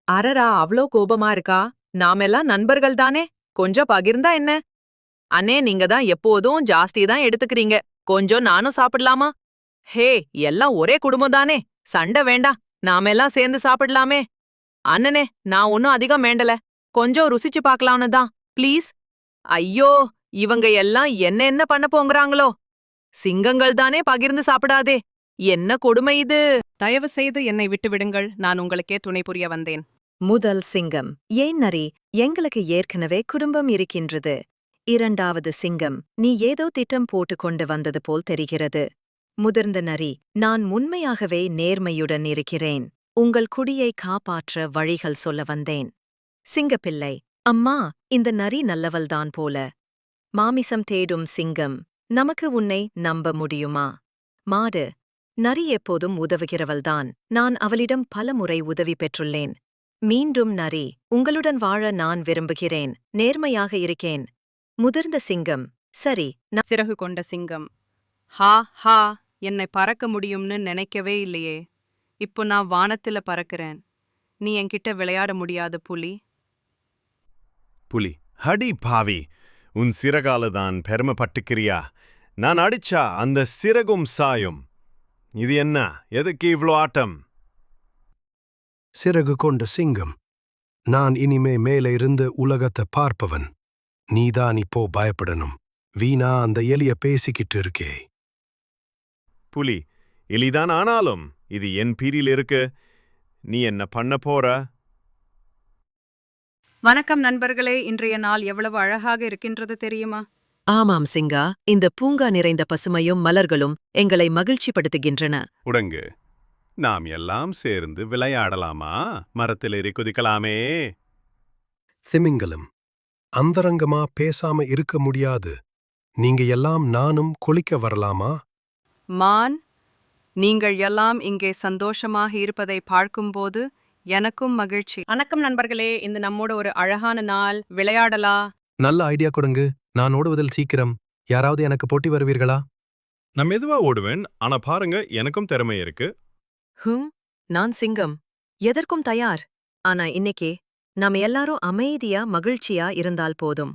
அரரா அவ்ளோ கோபமா இருக்கா? நாமெல்லாம் நண்பர்கள் தானே? கொஞ்சம் பகிர்ந்தா என்ன? அண்ணே, நீங்க தான் எப்போதும் ஜாஸ்தி தான் எடுத்துக்கிறீங்க. கொஞ்சம் நானும் சாப்பிடலாமா? ஹே, எல்லாம் ஒரே குடும்பம் தானே? சண்டை வேண்டாம். நாமெல்லாம் சேர்ந்து சாப்பிடலாமே. அண்ணனே, நான் ஒன்னும் அதிகம் வேண்டல. கொஞ்சம் ருசிச்சு பார்க்கலான்னு தான். ப்ளீஸ். ஐயோ, இவங்க எல்லாம் என்ன பண்ண போங்கறாங்களோ? சிங்கங்கள் தானே பகிர்ந்து சாப்பிடாதே. என்ன கொடுமை இது? தயவு செய்து என்னை விட்டுவிடுங்கள், நான் உங்களுக்கே துணை புரிய வந்தேன். முதல் சிங்கம். ஏன் நரி, எங்களுக்கு ஏற்கனவே குடும்பம் இருக்கின்றது. இரண்டாவது சிங்கம். நீ ஏதோ திட்டம் போட்டு கொண்டு வந்தது போல் தெரிகிறது. முதிர்ந்த நரி. நான் உண்மையாகவே நேர்மையுடன் இருக்கிறேன். உங்கள் குடியை காப்பாற்ற வழிகள் சொல்ல வந்தேன். சிங்கப்பிள்ளை. அம்மா, இந்த நரி நல்லவள்தான் போல. மாமிசம் தேடும் சிங்கம். நமக்கு உன்னை நம்ப முடியுமா? மாடு. நரி எப்போதும் உதவுகிறவள்தான். நான் அவளிடம் பலமுறை உதவி பெற்றுள்ளேன். மீண்டும் நரி. உங்களுடன் வாழ நான் விரும்புகிறேன். நேர்மையாக இருக்கேன். முதிர்ந்த சிங்கம். சரி. சிறகு கொண்ட சிங்கம். ஹா ஹா, என்னை பறக்க முடியும்னு நினைக்கவே இல்லையே. இப்போ நான் வானத்துல பறக்கிறேன். நீ என்கிட்ட விளையாட முடியாது புலி. புலி. ஹடி பாவி, உன் சிறகாலதான் பெருமைப்பட்டுக்கிறியா? நான் அடிச்சா அந்த சிறகும் சாயும். இது என்ன? எதுக்கு இவ்ளோ ஆட்டம்? சிறகு கொண்ட சிங்கம். நான் இனிமே மேலே இருந்து உலகத்தை பார்ப்பவன். நீதான் இப்போ பயப்படணும். வீணா அந்த எலிய பேசிக்கிட்டு இருக்கே. புலி. எலிதான் ஆனாலும் இது என் பீரில் இருக்கு. நீ என்ன பண்ண போற? வணக்கம் நண்பர்களே, இன்றைய நாள் எவ்வளவு அழகாக இருக்கின்றது தெரியுமா? ஆமாம் சிங்கா, இந்த பூங்கா நிறைந்த பசுமையும் மலர்களும் எங்களை மகிழ்ச்சிப்படுத்துகின்றன. உடங்கு. நாம் எல்லாம் சேர்ந்து விளையாடலாமா? மரத்தில் ஏறி குதிக்கலாமே. திமிங்கலம். அந்தரங்கமா பேசாம இருக்க முடியாது. நீங்க எல்லாம் நானும் குளிக்க வரலாமா? மான், நீங்கள் எல்லாம் இங்கே சந்தோஷமாக இருப்பதை பார்க்கும்போது எனக்கும் மகிழ்ச்சி. வணக்கம் நண்பர்களே, இந்த நம்மோட ஒரு அழகான நாள். விளையாடலா? நல்ல ஐடியா கொடுங்க. நான் ஓடுவதில் சீக்கிரம். யாராவது எனக்கு போட்டி வருவீர்களா? நான் மெதுவா ஓடுவேன், ஆனா பாருங்க, எனக்கும் திறமை இருக்கு. நான் சிங்கம். எதற்கும் தயார். ஆனா இன்னைக்கே நாம எல்லாரும் அமைதியா மகிழ்ச்சியா இருந்தால் போதும்.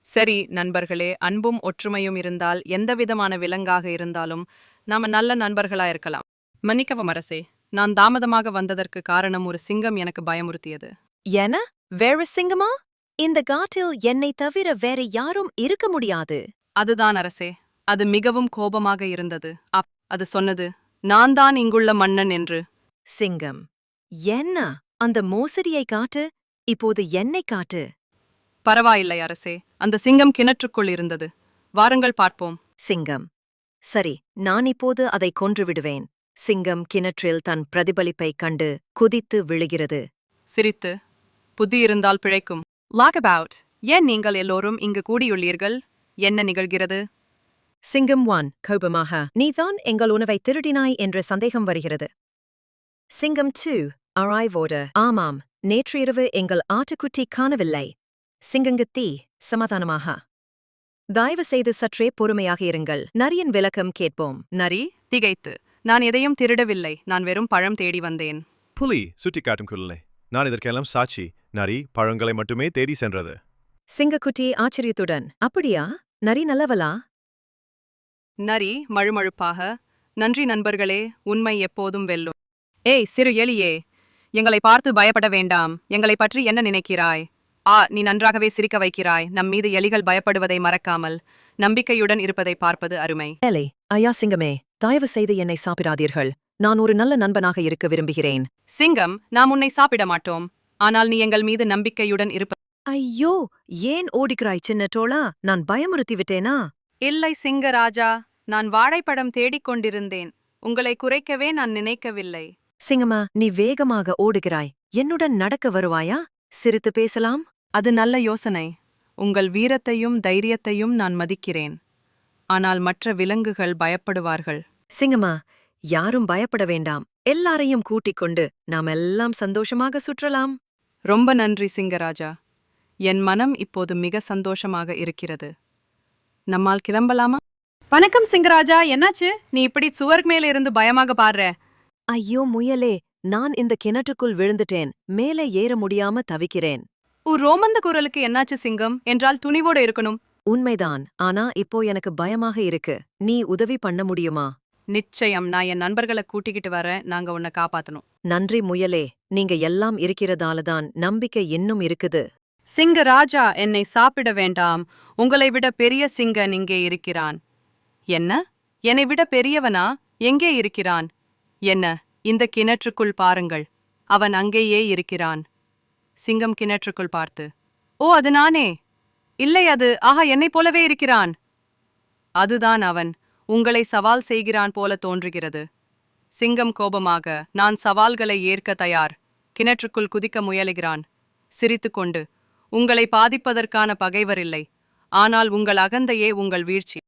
சரி நண்பர்களே, அன்பும் ஒற்றுமையும் இருந்தால் எந்தவிதமான விலங்காக இருந்தாலும் நாம நல்ல நண்பர்களா இருக்கலாம். மன்னிக்கவும் அரசே, நான் தாமதமாக வந்ததற்கு காரணம் ஒரு சிங்கம் எனக்கு பயமுறுத்தியது. என? வேற சிங்கமா? இந்த காட்டில் என்னை தவிர வேற யாரும் இருக்க முடியாது. அதுதான் அரசே, அது மிகவும் கோபமாக இருந்தது. அது சொன்னது, நான் தான் இங்குள்ள மன்னன் என்று. சிங்கம். என்ன? அந்த மோசடியை காட்டு. இப்போது என்னை காட்டு. பரவாயில்லை அரசே, அந்த சிங்கம் கிணற்றுக்குள் இருந்தது. வாருங்கள் பார்ப்போம். சிங்கம். சரி, நான் இப்போது அதை கொன்றுவிடுவேன். சிங்கம் கிணற்றில் தன் பிரதிபலிப்பைக் கண்டு குதித்து விழுகிறது. சிரித்து, புத்தி இருந்தால் பிழைக்கும். லாகபவுட், ஏன் நீங்கள் எல்லோரும் இங்கு கூடியுள்ளீர்கள்? என்ன நிகழ்கிறது? சிங்கம் 1 கோபமாக. நீதான் எங்கள் உணவை திருடினாய் என்ற சந்தேகம் வருகிறது. சிங்கம் 2 ஆராய்வோடு. ஆமாம், நேற்று இரவு எங்கள் ஆட்டுக்குட்டி காணவில்லை. சிங்கங்கத்தி சமாதானமாக. தயவு செய்து சற்றே பொறுமையாக இருங்கள். நரியின் விளக்கம் கேட்போம். நரி திகைத்து, நான் எதையும் திருடவில்லை, நான் வெறும் பழம் தேடி வந்தேன். புலி சுட்டிக்காட்டும் குரலே. நான் இதற்கெல்லாம் சாட்சி. நரி பழங்களை மட்டுமே தேடி சென்றது. சிங்கக்குட்டி ஆச்சரியத்துடன். அப்படியா? நரி நல்லவளா? நரி மழுமழுப்பாக, நன்றி நண்பர்களே, உண்மை எப்போதும் வெல்லும். ஏய் சிறு எலியே, எங்களை பார்த்து பயப்பட வேண்டாம். எங்களை பற்றி என்ன நினைக்கிறாய்? நீ நன்றாகவே சிரிக்க வைக்கிறாய். நம் மீது எலிகள் பயப்படுவதை மறக்காமல் நம்பிக்கையுடன் இருப்பதை பார்ப்பது அருமை. ஏலே, ஐயா சிங்கமே, தயவு செய்து என்னை சாப்பிடாதீர்கள். நான் ஒரு நல்ல நண்பனாக இருக்க விரும்புகிறேன். சிங்கம், நாம் உன்னை சாப்பிட மாட்டோம். ஆனால் நீ எங்கள் மீது நம்பிக்கையுடன் இருப்ப. ஐயோ, ஏன் ஓடிக்கிறாய் சின்ன டோளா? நான் பயமுறுத்தி விட்டேனா? இல்லை சிங்கராஜா, நான் வாழைப்பழம் தேடிக் கொண்டிருந்தேன். உங்களை குறைக்கவே நான் நினைக்கவில்லை. சிங்கமா, நீ வேகமாக ஓடுகிறாய். என்னுடன் நடக்க வருவாயா? சிரித்து பேசலாம். அது நல்ல யோசனை. உங்கள் வீரத்தையும் தைரியத்தையும் நான் மதிக்கிறேன். ஆனால் மற்ற விலங்குகள் பயப்படுவார்கள். சிங்கமா, யாரும் பயப்பட வேண்டாம். எல்லாரையும் கூட்டிக் கொண்டு நாம் எல்லாம் சந்தோஷமாக சுற்றலாம். ரொம்ப நன்றி சிங்கராஜா. என் மனம் இப்போது மிக சந்தோஷமாக இருக்கிறது. நம்மால் கிளம்பலாமா? வணக்கம் சிங்கராஜா, என்னாச்சு? நீ இப்படி சுவர் மேல இருந்து பயமாக பாடுற? ஐயோ முயலே, நான் இந்த கிணற்றுக்குள் விழுந்துட்டேன், மேலே ஏற முடியாம தவிக்கிறேன். ரோமந்த குரலுக்கு என்னாச்சு சிங்கம் என்றால் துணிவோட இருக்கணும். உண்மைதான், ஆனா இப்போ எனக்கு பயமாக இருக்கு. நீ உதவி பண்ண முடியுமா? நிச்சயம், நான் என் நண்பர்களை கூட்டிக்கிட்டு வரேன். நாங்க உன்னை காப்பாத்தணும். நன்றி முயலே, நீங்க எல்லாம் இருக்கிறதாலதான் நம்பிக்கை இன்னும் இருக்குது. சிங்க ராஜா, என்னை சாப்பிட வேண்டாம். உங்களை விட பெரிய சிங்கன் இங்கே இருக்கிறான். என்ன? என்னை விட பெரியவனா? எங்கே இருக்கிறான்? என்ன? இந்த கிணற்றுக்குள் பாருங்கள். அவன் அங்கேயே இருக்கிறான். சிங்கம் கிணற்றுக்குள் பார்த்து, ஓ, அது நானே. இல்லை, அது என்னைப் போலவே இருக்கிறான். அதுதான் அவன். உங்களை சவால் செய்கிறான் போல தோன்றுகிறது. சிங்கம் கோபமாக, நான் சவால்களை ஏற்க தயார். கிணற்றுக்குள் குதிக்க முயலுகிறான். சிரித்துக்கொண்டு, உங்களை பாதிப்பதற்கான பகைவர் இல்லை, ஆனால் உங்கள் அகந்தையே உங்கள் வீழ்ச்சி.